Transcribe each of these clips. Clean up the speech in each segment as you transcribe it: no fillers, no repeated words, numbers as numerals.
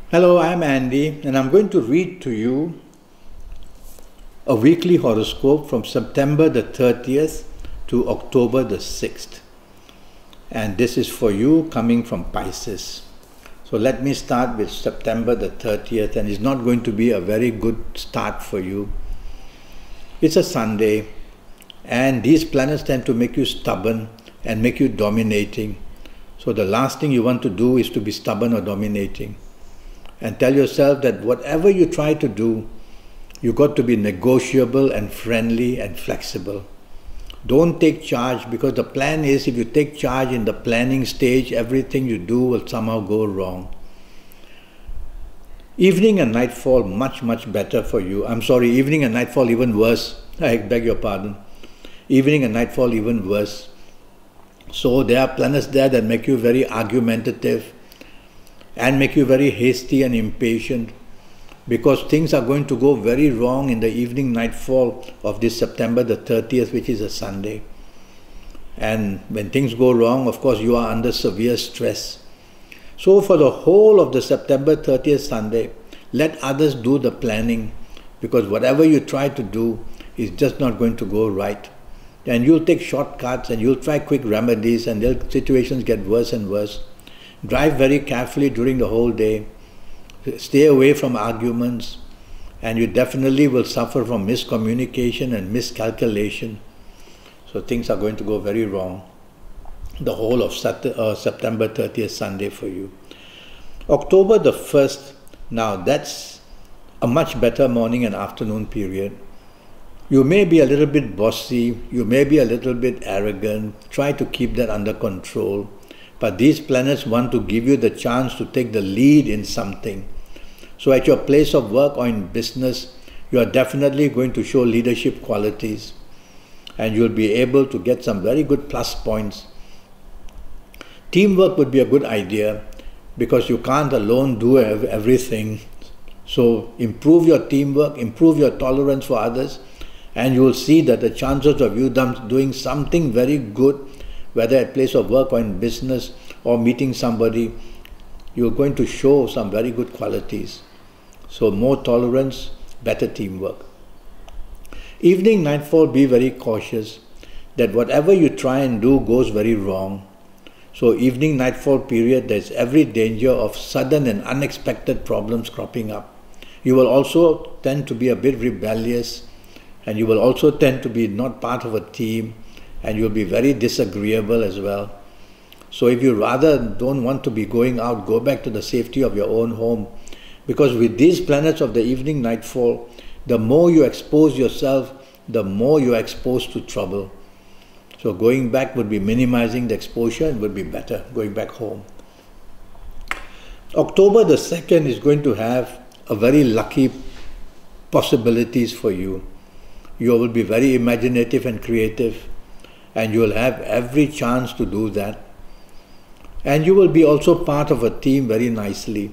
Hello, I'm Andy, and I'm going to read to you a weekly horoscope from September the 30th to October the 6th. And this is for you coming from Pisces. So let me start with September the 30th, and it's not going to be a very good start for you. It's a Sunday, and these planets tend to make you stubborn and make you dominating. So the last thing you want to do is to be stubborn or dominating. And tell yourself that whatever you try to do, you got to be negotiable and friendly and flexible. Don't take charge, because the plan is if you take charge in the planning stage, everything you do will somehow go wrong. Evening and nightfall much better for you. I'm sorry, evening and nightfall even worse. I beg your pardon. Evening and nightfall even worse. So there are planets there that make you very argumentative and make you very hasty and impatient, because things are going to go very wrong in the evening nightfall of this September the 30th, which is a Sunday. And when things go wrong, of course, you are under severe stress. So for the whole of the September 30th Sunday, let others do the planning, because whatever you try to do is just not going to go right. And you'll take shortcuts and you'll try quick remedies, and the situations get worse and worse. Drive very carefully during the whole day. Stay away from arguments, and you definitely will suffer from miscommunication and miscalculation. So things are going to go very wrong the whole of September 30th Sunday for you. October the 1st, now that's a much better morning and afternoon period. You may be a little bit bossy, you may be a little bit arrogant, try to keep that under control. But these planets want to give you the chance to take the lead in something. So at your place of work or in business, you are definitely going to show leadership qualities, and you'll be able to get some very good plus points. Teamwork would be a good idea, because you can't alone do everything. So improve your teamwork, improve your tolerance for others, and you will see that the chances of you doing something very good, whether at place of work or in business or meeting somebody, you're going to show some very good qualities. So more tolerance, better teamwork. Evening, nightfall, be very cautious that whatever you try and do goes very wrong. So evening, nightfall period, there's every danger of sudden and unexpected problems cropping up. You will also tend to be a bit rebellious, and you will also tend to be not part of a team, and you'll be very disagreeable as well. So if you rather don't want to be going out, go back to the safety of your own home, because with these planets of the evening nightfall, the more you expose yourself, the more you are exposed to trouble. So going back would be minimizing the exposure and would be better, going back home. October the 2nd is going to have a very lucky possibilities for you. You will be very imaginative and creative, and you will have every chance to do that. And you will be also part of a team very nicely.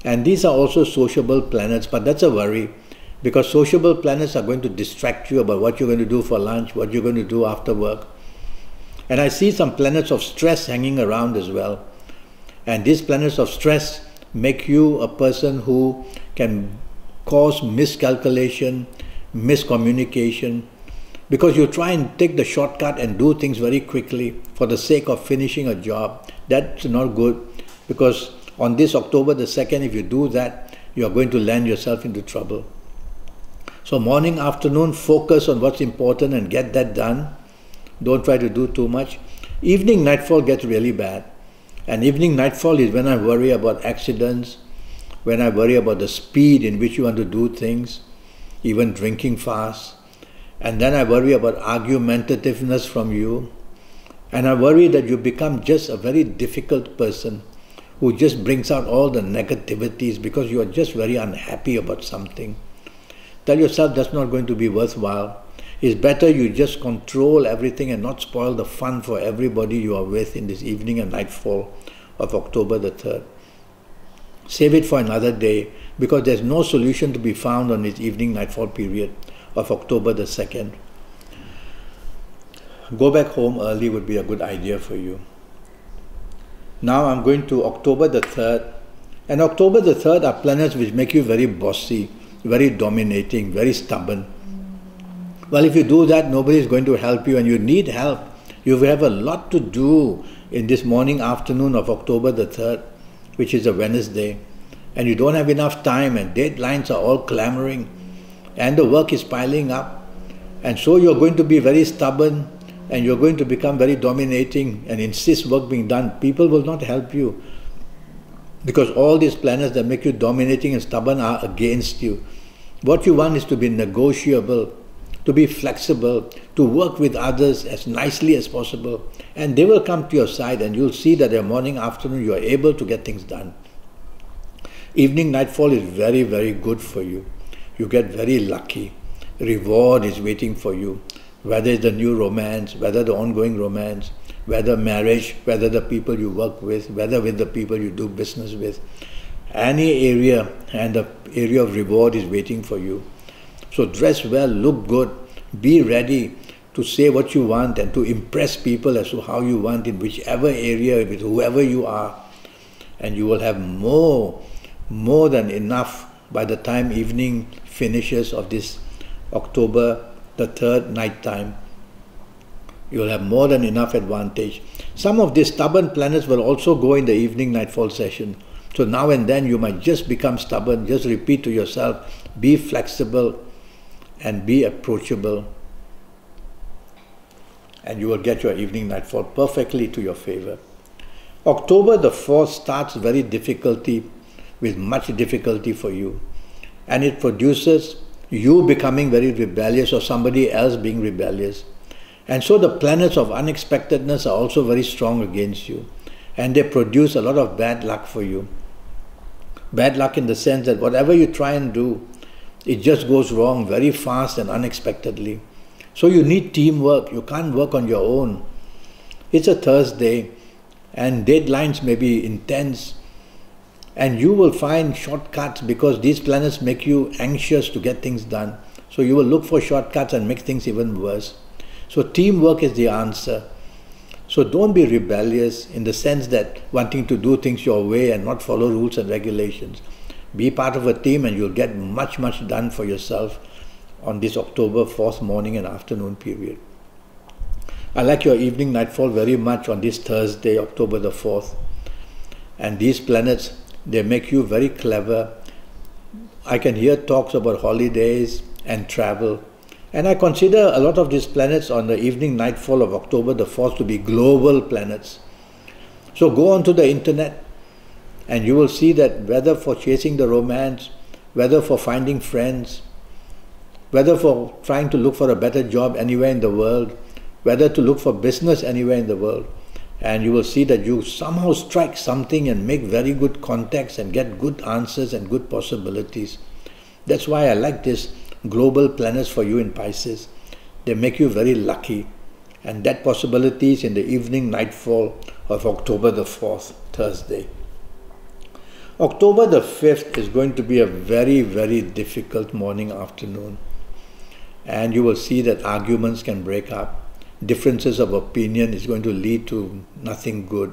And these are also sociable planets, but that's a worry, because sociable planets are going to distract you about what you're going to do for lunch, what you're going to do after work. And I see some planets of stress hanging around as well. And these planets of stress make you a person who can cause miscalculation, miscommunication, because you try and take the shortcut and do things very quickly for the sake of finishing a job. That's not good, because on this October the 2nd, if you do that, you are going to land yourself into trouble. So morning, afternoon, focus on what's important and get that done. Don't try to do too much. Evening, nightfall gets really bad. And evening, nightfall is when I worry about accidents, when I worry about the speed in which you want to do things, even drinking fast. And then I worry about argumentativeness from you. And I worry that you become just a very difficult person who just brings out all the negativities because you are just very unhappy about something. Tell yourself that's not going to be worthwhile. It's better you just control everything and not spoil the fun for everybody you are with in this evening and nightfall of October the 3rd. Save it for another day, because there's no solution to be found on this evening nightfall period of October the 2nd. Go back home early would be a good idea for you. Now I'm going to October the 3rd And October the 3rd are planets which make you very bossy, very dominating, very stubborn. Well, if you do that, nobody is going to help you, and you need help. You have a lot to do in this morning, afternoon of October the 3rd, which is a Wednesday. And you don't have enough time, and deadlines are all clamoring, and the work is piling up. And so you're going to be very stubborn, and you're going to become very dominating and insist work being done. People will not help you, because all these planets that make you dominating and stubborn are against you. What you want is to be negotiable, to be flexible, to work with others as nicely as possible, and they will come to your side, and you'll see that in morning, afternoon, you are able to get things done. Evening nightfall is very, very good for you. You get very lucky. Reward is waiting for you, whether it's the new romance, whether the ongoing romance, whether marriage, whether the people you work with, whether with the people you do business with. Any area, and the area of reward is waiting for you. So dress well, look good, be ready to say what you want and to impress people as to how you want in whichever area, with whoever you are. And you will have more than enough by the time evening finishes of this October the 3rd night time. You will have more than enough advantage. Some of these stubborn planets will also go in the evening nightfall session. So now and then you might just become stubborn. Just repeat to yourself, be flexible and be approachable, and you will get your evening nightfall perfectly to your favor. October the 4th starts very with much difficulty for you, and it produces you becoming very rebellious or somebody else being rebellious. And so the planets of unexpectedness are also very strong against you, and they produce a lot of bad luck for you. Bad luck in the sense that whatever you try and do, it just goes wrong very fast and unexpectedly. So you need teamwork. You can't work on your own. It's a Thursday, and deadlines may be intense, and you will find shortcuts because these planets make you anxious to get things done. So you will look for shortcuts and make things even worse. So teamwork is the answer. So don't be rebellious in the sense that wanting to do things your way and not follow rules and regulations. Be part of a team, and you'll get much done for yourself on this October 4th morning and afternoon period. I like your evening nightfall very much on this Thursday, October the 4th. And these planets, they make you very clever. I can hear talks about holidays and travel. And I consider a lot of these planets on the evening nightfall of October the 4th to be global planets. So go onto the internet, and you will see that whether for chasing the romance, whether for finding friends, whether for trying to look for a better job anywhere in the world, whether to look for business anywhere in the world, and you will see that you somehow strike something and make very good contacts and get good answers and good possibilities. That's why I like this global planets for you in Pisces. They make you very lucky, and that possibility is in the evening nightfall of October the 4th, Thursday. October the 5th is going to be a very difficult morning, afternoon, and you will see that arguments can break up. Differences of opinion is going to lead to nothing good.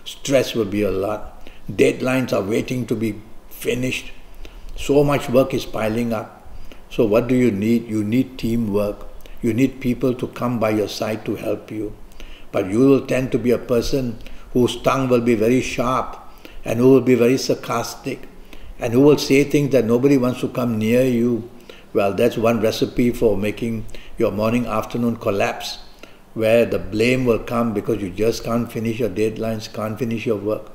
Stress will be a lot. Deadlines are waiting to be finished. So much work is piling up. So what do you need? You need teamwork. You need people to come by your side to help you. But you will tend to be a person whose tongue will be very sharp, and who will be very sarcastic, and who will say things that nobody wants to come near you. Well, that's one recipe for making your morning, afternoon collapse, where the blame will come because you just can't finish your deadlines, can't finish your work.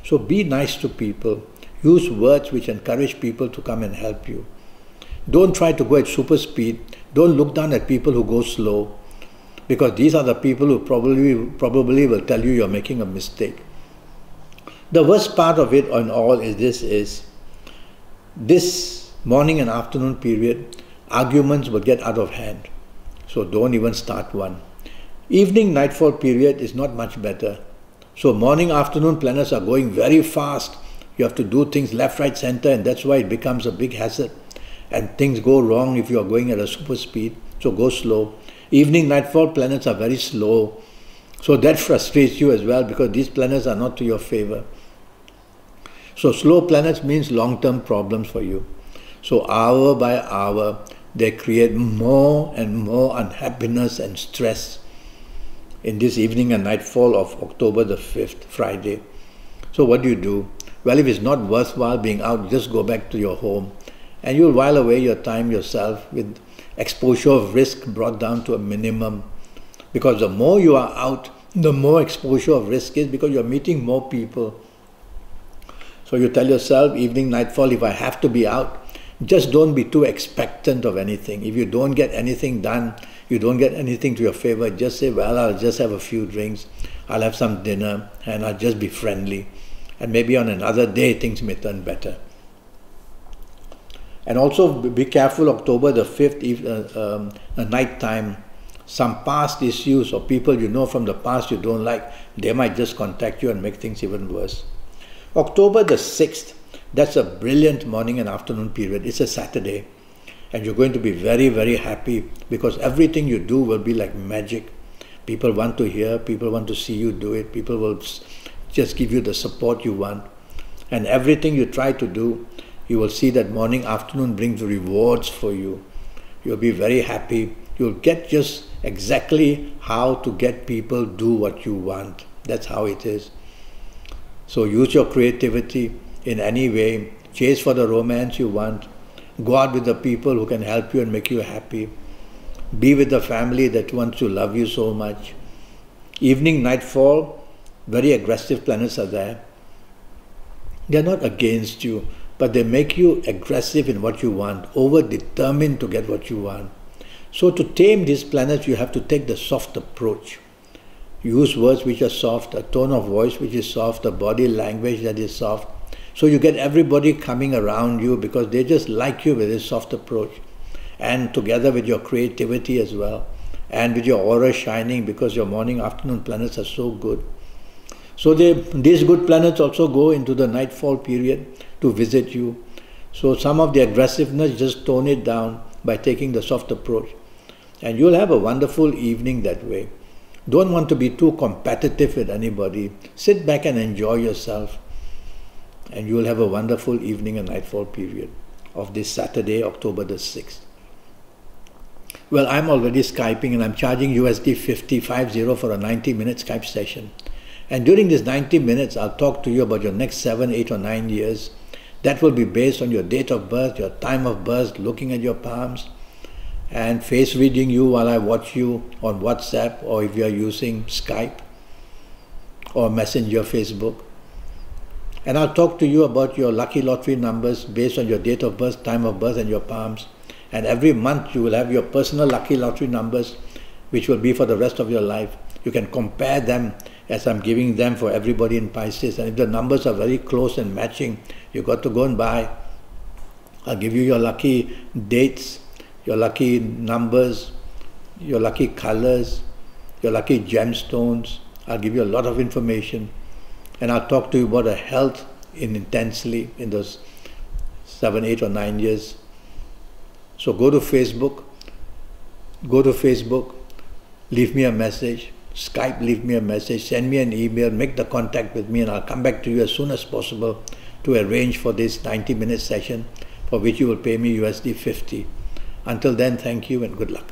So be nice to people. Use words which encourage people to come and help you. Don't try to go at super speed. Don't look down at people who go slow, because these are the people who probably will tell you you're making a mistake. The worst part of it on all is this morning and afternoon period, arguments will get out of hand. So don't even start one. Evening nightfall period is not much better. So morning, afternoon planets are going very fast. You have to do things left, right, center, and that's why it becomes a big hazard. And things go wrong if you are going at a super speed. So go slow. Evening nightfall planets are very slow. So that frustrates you as well, because these planets are not to your favor. So slow planets means long-term problems for you. So hour by hour, they create more and more unhappiness and stress in this evening and nightfall of October the 5th, Friday. So what do? Well, if it's not worthwhile being out, just go back to your home and you'll while away your time yourself with exposure of risk brought down to a minimum. Because the more you are out, the more exposure of risk is, because you're meeting more people. So you tell yourself, evening, nightfall, if I have to be out, just don't be too expectant of anything. If you don't get anything done, you don't get anything to your favor, just say, well, I'll just have a few drinks, I'll have some dinner, and I'll just be friendly. And maybe on another day, things may turn better. And also be careful, October the 5th, night time, some past issues or people you know from the past you don't like, they might just contact you and make things even worse. October the 6th, that's a brilliant morning and afternoon period. It's a Saturday. And you're going to be very, very happy because everything you do will be like magic. People want to hear, people want to see you do it, people will just give you the support you want. And everything you try to do, you will see that morning, afternoon brings rewards for you. You'll be very happy. You'll get just exactly how to get people do what you want. That's how it is. So use your creativity in any way. Chase for the romance you want. Go out with the people who can help you and make you happy. Be with the family that wants to love you so much. Evening, nightfall, very aggressive planets are there. They're not against you, but they make you aggressive in what you want, over-determined to get what you want. So to tame these planets, you have to take the soft approach. Use words which are soft, a tone of voice which is soft, a body language that is soft. So you get everybody coming around you because they just like you with this soft approach. And together with your creativity as well. And with your aura shining because your morning, afternoon planets are so good. So these good planets also go into the nightfall period to visit you. So some of the aggressiveness, just tone it down by taking the soft approach. And you'll have a wonderful evening that way. Don't want to be too competitive with anybody. Sit back and enjoy yourself. And you will have a wonderful evening and nightfall period of this Saturday, October the 6th. Well, I'm already Skyping and I'm charging USD 50 for a 90-minute Skype session. And during this 90 minutes, I'll talk to you about your next 7, 8 or 9 years. That will be based on your date of birth, your time of birth, looking at your palms, and face reading you while I watch you on WhatsApp, or if you're using Skype or Messenger, Facebook. And I'll talk to you about your lucky lottery numbers based on your date of birth, time of birth and your palms. And every month you will have your personal lucky lottery numbers, which will be for the rest of your life. You can compare them as I'm giving them for everybody in Pisces. And if the numbers are very close and matching, you got to go and buy. I'll give you your lucky dates, your lucky numbers, your lucky colors, your lucky gemstones. I'll give you a lot of information. And I'll talk to you about health intensely in those 7, 8 or 9 years. So go to Facebook, leave me a message, Skype, leave me a message, send me an email, make the contact with me, and I'll come back to you as soon as possible to arrange for this 90-minute session for which you will pay me USD 50. Until then, thank you and good luck.